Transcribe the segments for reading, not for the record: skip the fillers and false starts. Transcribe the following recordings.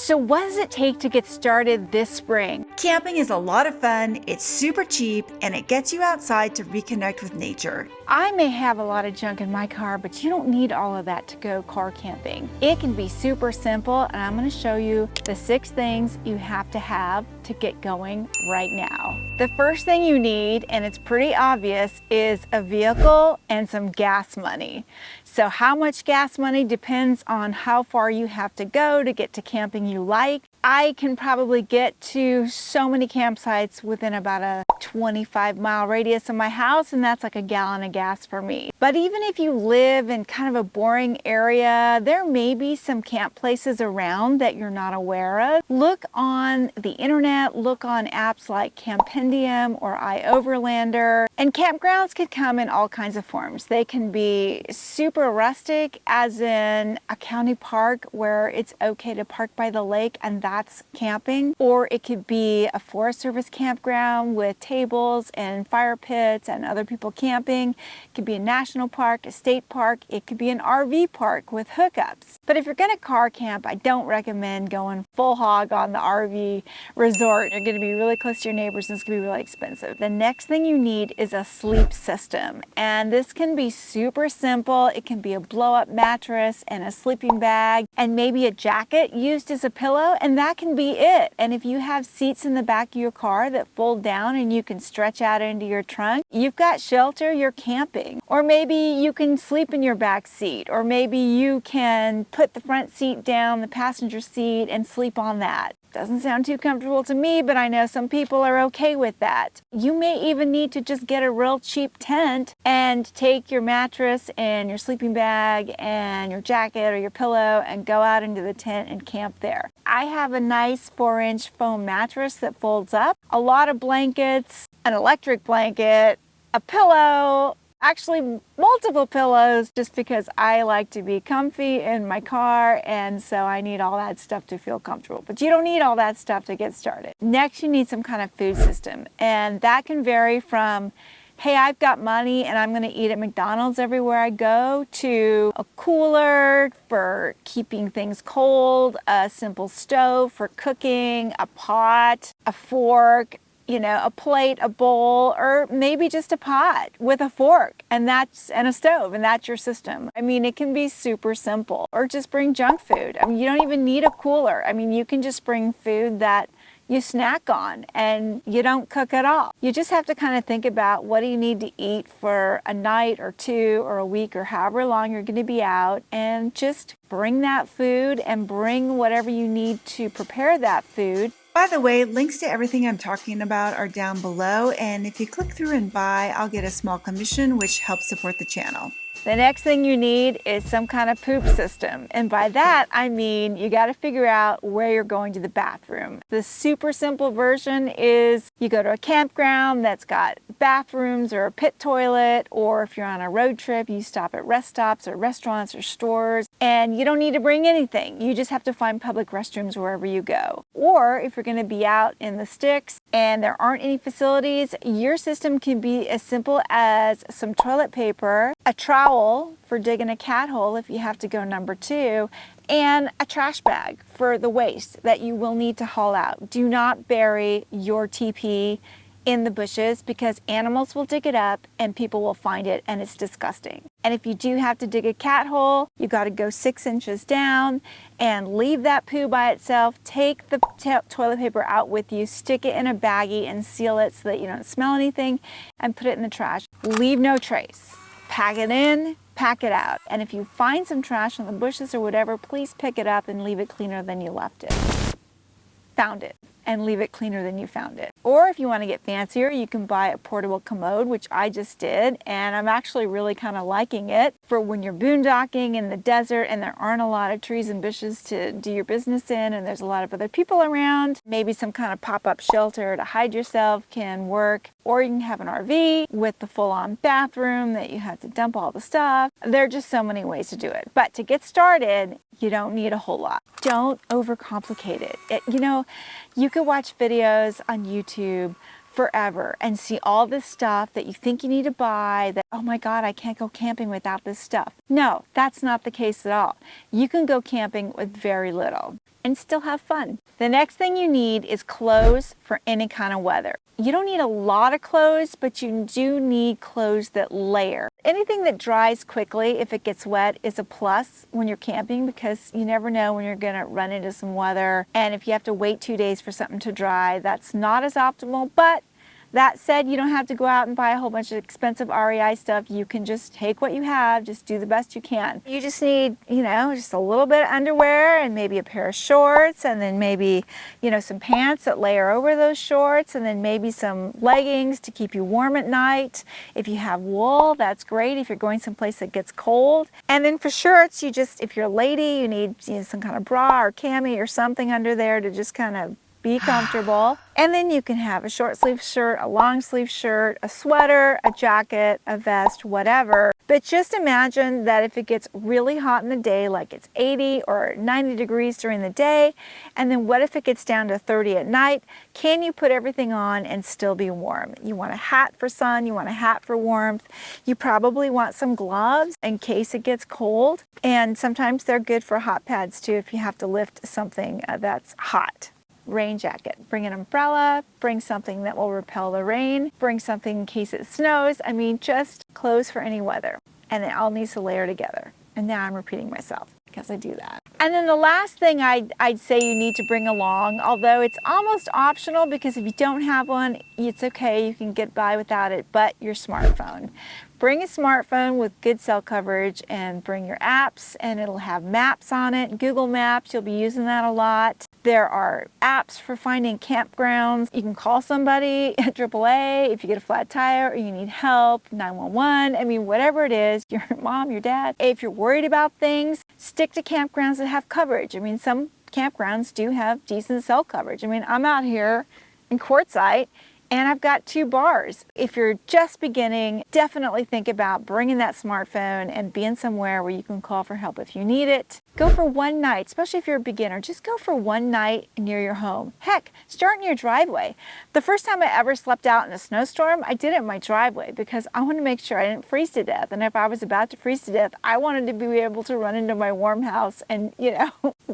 So what does it take to get started this spring? Camping is a lot of fun, it's super cheap, and it gets you outside to reconnect with nature. I may have a lot of junk in my car, but you don't need all of that to go car camping. It can be super simple, and I'm going to show you the 6 things you have to get going right now. The first thing you need, and it's pretty obvious, is a vehicle and some gas money. So how much gas money depends on how far you have to go to get to camping you like. I can probably get to so many campsites within about a 25-mile radius of my house, and that's like a gallon of gas for me. But even if you live in kind of a boring area, there may be some camp places around that you're not aware of. Look on the internet, look on apps like Campendium or iOverlander, and campgrounds can come in all kinds of forms. They can be super rustic, as in a county park where it's okay to park by the lake and that's camping, or it could be a Forest Service campground with tables and fire pits and other people camping. It could be a national park, a state park, it could be an RV park with hookups. But if you're gonna car camp, I don't recommend going full hog on the RV resort. You're gonna be really close to your neighbors and it's gonna be really expensive. The next thing you need is a sleep system. And this can be super simple. It can be a blow-up mattress and a sleeping bag and maybe a jacket used as a pillow, and that can be it. And if you have seats in the back of your car that fold down and you can stretch out into your trunk, you've got shelter, you're camping. Or maybe you can sleep in your back seat, or maybe you can put the front seat down, the passenger seat, and sleep on that. Doesn't sound too comfortable to me, but I know some people are okay with that. You may even need to just get a real cheap tent and take your mattress and your sleeping bag and your jacket or your pillow and go out into the tent and camp there. I have a nice 4-inch foam mattress that folds up, a lot of blankets, an electric blanket, a pillow, actually multiple pillows, just because I like to be comfy in my car, and so I need all that stuff to feel comfortable. But you don't need all that stuff to get started. Next, you need some kind of food system, and that can vary from, hey, I've got money and I'm gonna eat at McDonald's everywhere I go, to a cooler for keeping things cold, a simple stove for cooking, a pot, a fork, you know, a plate, a bowl, or maybe just a pot with a fork and a stove, and that's your system. I mean, it can be super simple. Or just bring junk food. I mean, you don't even need a cooler. I mean, you can just bring food that you snack on and you don't cook at all. You just have to kind of think about, what do you need to eat for a night or 2 or a week or however long you're going to be out, and just bring that food and bring whatever you need to prepare that food. By the way, links to everything I'm talking about are down below, and if you click through and buy, I'll get a small commission, which helps support the channel. The next thing you need is some kind of poop system. And by that, I mean, you got to figure out where you're going to the bathroom. The super simple version is you go to a campground that's got bathrooms or a pit toilet, or if you're on a road trip, you stop at rest stops or restaurants or stores, and you don't need to bring anything. You just have to find public restrooms wherever you go. Or if you're going to be out in the sticks and there aren't any facilities, your system can be as simple as some toilet paper, a trowel for digging a cat hole if you have to go number 2, and a trash bag for the waste that you will need to haul out. Do not bury your TP in the bushes, because animals will dig it up and people will find it, and it's disgusting. And if you do have to dig a cat hole, you got to go 6 inches down and leave that poo by itself. Take the toilet paper out with you, stick it in a baggie and seal it so that you don't smell anything, and put it in the trash. Leave no trace. Pack it in, pack it out. And if you find some trash in the bushes or whatever, please pick it up and leave it cleaner than you left it. Found it. And leave it cleaner than you found it. Or if you want to get fancier, you can buy a portable commode, which I just did, and I'm actually really kind of liking it for when you're boondocking in the desert and there aren't a lot of trees and bushes to do your business in, and there's a lot of other people around. Maybe some kind of pop-up shelter to hide yourself can work. Or you can have an RV with the full-on bathroom that you have to dump all the stuff. There are just so many ways to do it. But to get started, you don't need a whole lot. Don't overcomplicate it. You know, you could watch videos on YouTube forever and see all this stuff that you think you need to buy, that, oh my God, I can't go camping without this stuff. No, that's not the case at all. You can go camping with very little. and still have fun. The next thing you need is clothes for any kind of weather. You don't need a lot of clothes, but you do need clothes that layer. Anything that dries quickly if it gets wet is a plus when you're camping, because you never know when you're gonna run into some weather. And if you have to wait 2 days for something to dry, that's not as optimal. But that said, you don't have to go out and buy a whole bunch of expensive REI stuff. You can just take what you have, just do the best you can. You just need, just a little bit of underwear and maybe a pair of shorts, and then maybe, some pants that layer over those shorts, and then maybe some leggings to keep you warm at night. If you have wool, that's great if you're going someplace that gets cold. And then for shirts, if you're a lady, you need some kind of bra or cami or something under there to just kind of be comfortable. And then you can have a short sleeve shirt, a long sleeve shirt, a sweater, a jacket, a vest, whatever. But just imagine that if it gets really hot in the day, like it's 80 or 90 degrees during the day, and then what if it gets down to 30 at night? Can you put everything on and still be warm? You want a hat for sun, you want a hat for warmth, you probably want some gloves in case it gets cold, and sometimes they're good for hot pads too if you have to lift something that's hot. Rain jacket. Bring an umbrella, bring something that will repel the rain, bring something in case it snows. I mean, just clothes for any weather. And it all needs to layer together. And now I'm repeating myself because I do that. And then the last thing I'd say you need to bring along, although it's almost optional because if you don't have one, it's okay, you can get by without it, but your smartphone. Bring a smartphone with good cell coverage and bring your apps, and it'll have maps on it. Google Maps, you'll be using that a lot. There are apps for finding campgrounds. You can call somebody at AAA if you get a flat tire or you need help, 911. I mean, whatever it is, your mom, your dad. If you're worried about things, stick to campgrounds that have coverage. I mean, some campgrounds do have decent cell coverage. I mean, I'm out here in Quartzsite, and I've got 2 bars. If you're just beginning, definitely think about bringing that smartphone and being somewhere where you can call for help if you need it. Go for one night, especially if you're a beginner. Just go for one night near your home. Heck, start in your driveway. The first time I ever slept out in a snowstorm, I did it in my driveway because I wanted to make sure I didn't freeze to death. And if I was about to freeze to death, I wanted to be able to run into my warm house and,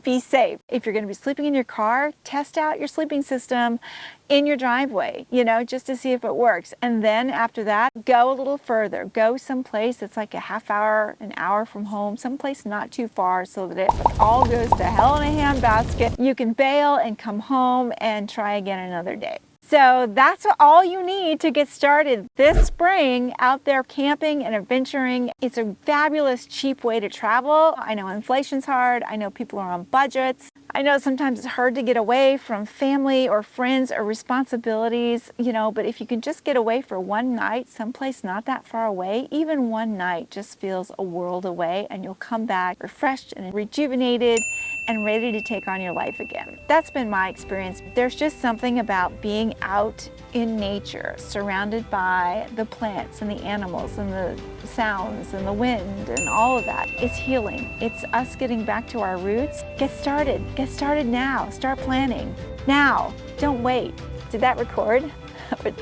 be safe. If you're going to be sleeping in your car, test out your sleeping system in your driveway, just to see if it works. And then after that, go a little further. Go someplace that's like a half hour, an hour from home, someplace not too far so that it all goes to hell in a handbasket. You can bail and come home and try again another day. So that's all you need to get started this spring out there camping and adventuring. It's a fabulous, cheap way to travel. I know inflation's hard. I know people are on budgets. I know sometimes it's hard to get away from family or friends or responsibilities, but if you can just get away for one night, someplace not that far away, even one night just feels a world away, and you'll come back refreshed and rejuvenated and ready to take on your life again. That's been my experience. There's just something about being out in nature, surrounded by the plants and the animals and the sounds and the wind and all of that. It's healing. It's us getting back to our roots. Get started. Get started now. Start planning. Now. Don't wait. Did that record? That would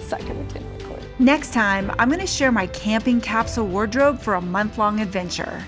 suck if it didn't record. Next time, I'm going to share my camping capsule wardrobe for a month-long adventure.